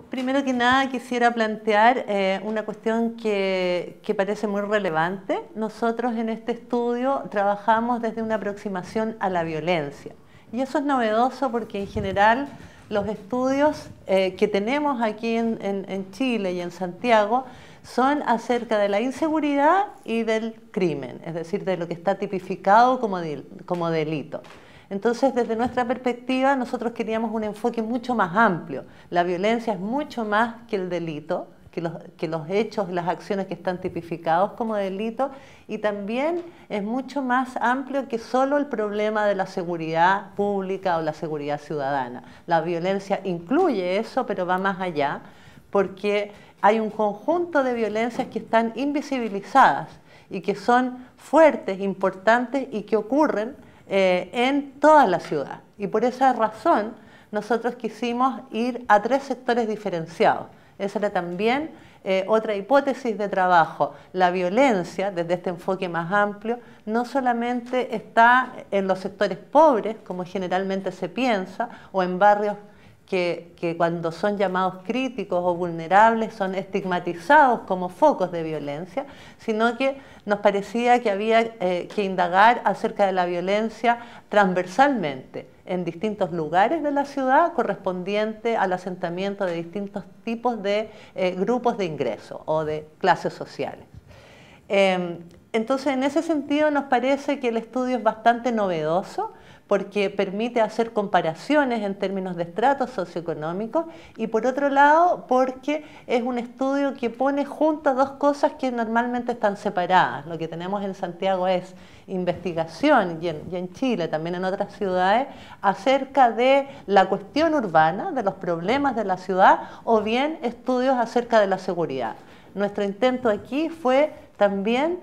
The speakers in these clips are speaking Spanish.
Primero que nada quisiera plantear una cuestión que parece muy relevante. Nosotros en este estudio trabajamos desde una aproximación a la violencia. Y eso es novedoso porque en general los estudios que tenemos aquí en Chile y en Santiago son acerca de la inseguridad y del crimen, es decir, de lo que está tipificado como delito. Entonces, desde nuestra perspectiva, nosotros queríamos un enfoque mucho más amplio. La violencia es mucho más que el delito, que los hechos, las acciones que están tipificados como delito, y también es mucho más amplio que solo el problema de la seguridad pública o la seguridad ciudadana. La violencia incluye eso, pero va más allá, porque hay un conjunto de violencias que están invisibilizadas y que son fuertes, importantes y que ocurren en toda la ciudad. Y por esa razón nosotros quisimos ir a 3 sectores diferenciados. Esa era también otra hipótesis de trabajo. La violencia, desde este enfoque más amplio, no solamente está en los sectores pobres, como generalmente se piensa, o en barrios que cuando son llamados críticos o vulnerables son estigmatizados como focos de violencia, sino que nos parecía que había que indagar acerca de la violencia transversalmente en distintos lugares de la ciudad correspondiente al asentamiento de distintos tipos de grupos de ingreso o de clases sociales. Entonces, en ese sentido nos parece que el estudio es bastante novedoso, porque permite hacer comparaciones en términos de estratos socioeconómicos y por otro lado porque es un estudio que pone juntas 2 cosas que normalmente están separadas. Lo que tenemos en Santiago es investigación y en Chile, también en otras ciudades, acerca de la cuestión urbana, de los problemas de la ciudad o bien estudios acerca de la seguridad. Nuestro intento aquí fue también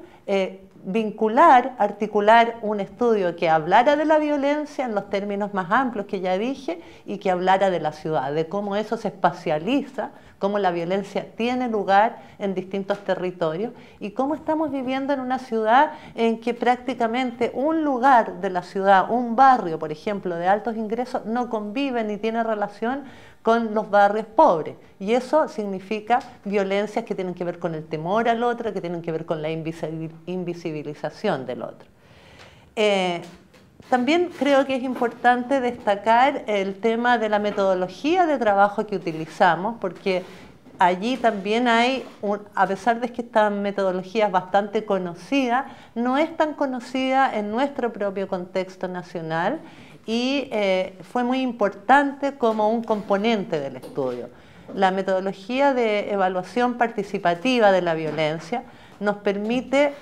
vincular, articular un estudio que hablara de la violencia en los términos más amplios que ya dije y que hablara de la ciudad, de cómo eso se espacializa, cómo la violencia tiene lugar en distintos territorios y cómo estamos viviendo en una ciudad en que prácticamente un lugar de la ciudad, un barrio, por ejemplo, de altos ingresos, no convive ni tiene relación con los barrios pobres. Y eso significa violencias que tienen que ver con el temor al otro, que tienen que ver con la invisibilización del otro. También creo que es importante destacar el tema de la metodología de trabajo que utilizamos, porque allí también hay, a pesar de que esta metodología es bastante conocida, no es tan conocida en nuestro propio contexto nacional y fue muy importante como un componente del estudio. La metodología de evaluación participativa de la violencia nos permite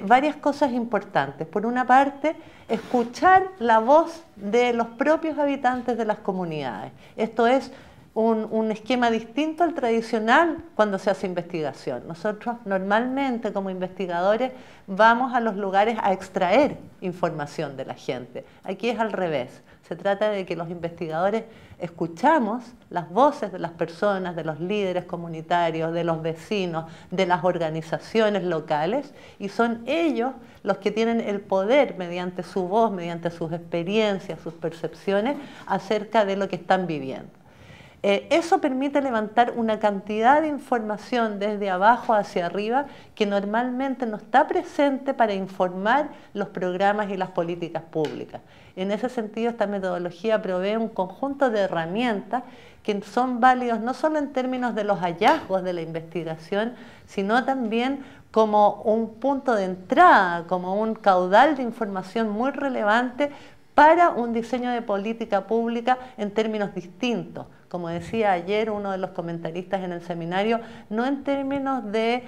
varias cosas importantes. Por una parte, escuchar la voz de los propios habitantes de las comunidades. Esto es un esquema distinto al tradicional cuando se hace investigación. Nosotros normalmente como investigadores vamos a los lugares a extraer información de la gente. Aquí es al revés. Se trata de que los investigadores escuchamos las voces de las personas, de los líderes comunitarios, de los vecinos, de las organizaciones locales y son ellos los que tienen el poder mediante su voz, mediante sus experiencias, sus percepciones acerca de lo que están viviendo. Eso permite levantar una cantidad de información desde abajo hacia arriba que normalmente no está presente para informar los programas y las políticas públicas. En ese sentido, esta metodología provee un conjunto de herramientas que son válidos no solo en términos de los hallazgos de la investigación, sino también como un punto de entrada, como un caudal de información muy relevante para un diseño de política pública en términos distintos. Como decía ayer uno de los comentaristas en el seminario, no en términos de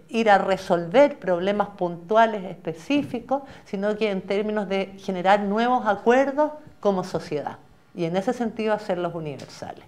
ir a resolver problemas puntuales específicos, sino que en términos de generar nuevos acuerdos como sociedad. Y en ese sentido hacerlos universales.